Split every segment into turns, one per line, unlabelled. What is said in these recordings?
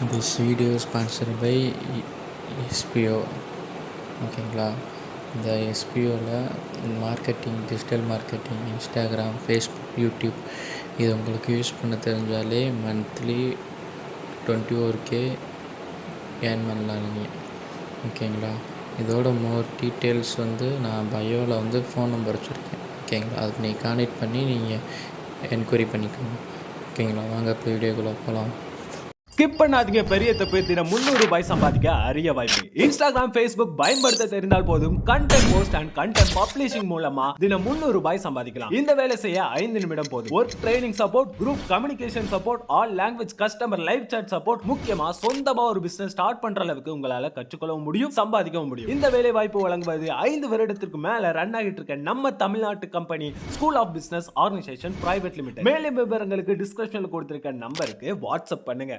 This video sponsored by SPO. ஓகேங்களா, இந்த எஸ்பிஓவில் marketing, digital marketing, Instagram, Facebook, YouTube இது உங்களுக்கு யூஸ் பண்ண தெரிஞ்சாலே மந்த்லி 21K ஏர்ன் பண்ணலாம் நீங்கள். ஓகேங்களா, இதோட மோர் டீட்டெயில்ஸ் நான் பயோவில் ஃபோன் நம்பர் வச்சுருக்கேன். ஓகேங்களா, அதுக்கு நீங்கள் கான்டெக்ட் பண்ணி நீங்கள் என்கொயரி பண்ணிக்கோங்க. ஓகேங்களா, வாங்க இப்போ வீடியோக்குள்ளே போகலாம்.
ஸ்கிப் பண்ணாதீங்க, பெரிய தப்பு. தினம் $300 சம்பாதிக்க அரிய வாய்ப்பு. இன்ஸ்டாகிராம், ஃபேஸ்புக் பயன்படுத்த தெரிந்தால் போதும். Content post and content publishing மூலமா தினம் $300 சம்பாதிக்கலாம். இந்த வேலை செய்ய 5 நிமிடம் போதும். Work training support, group communication support, all language customer live chat support, முக்கியமா சொந்தமா ஒரு பிசினஸ் ஸ்டார்ட் பண்ற அளவுக்கு உங்களால கற்றுக்கொள்ளவும் முடியும், சம்பாதிக்கவும் முடியும். இந்த வேலை வாய்ப்பு வழங்குவது 5 வருடத்திற்கு மேல ரன் ஆகிட்டு இருக்க நம்ம தமிழ்நாட்டு company school of business organisation private limited. மேலும் விவரங்களுக்கு டிஸ்கிரிப்ஷன்ல கொடுத்திருக்க நம்பருக்கு வாட்ஸ்அப் பண்ணுங்க.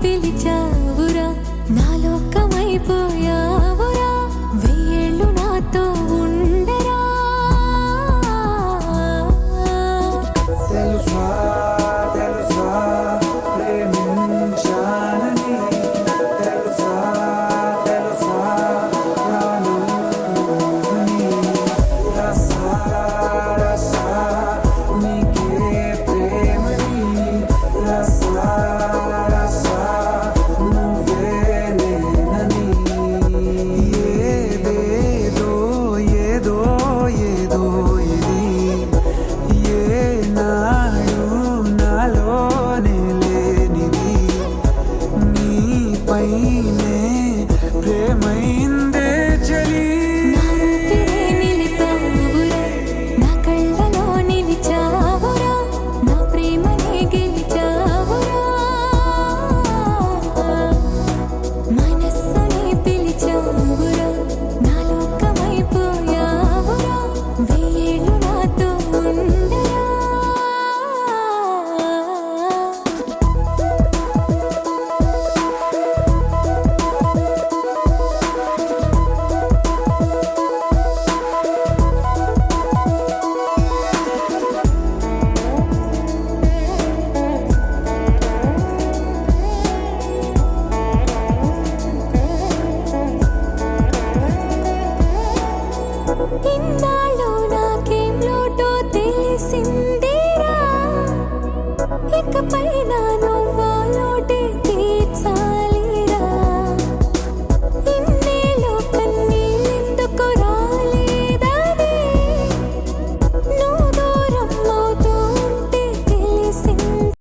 పిలిచావురా, నాలోకమైపోయా.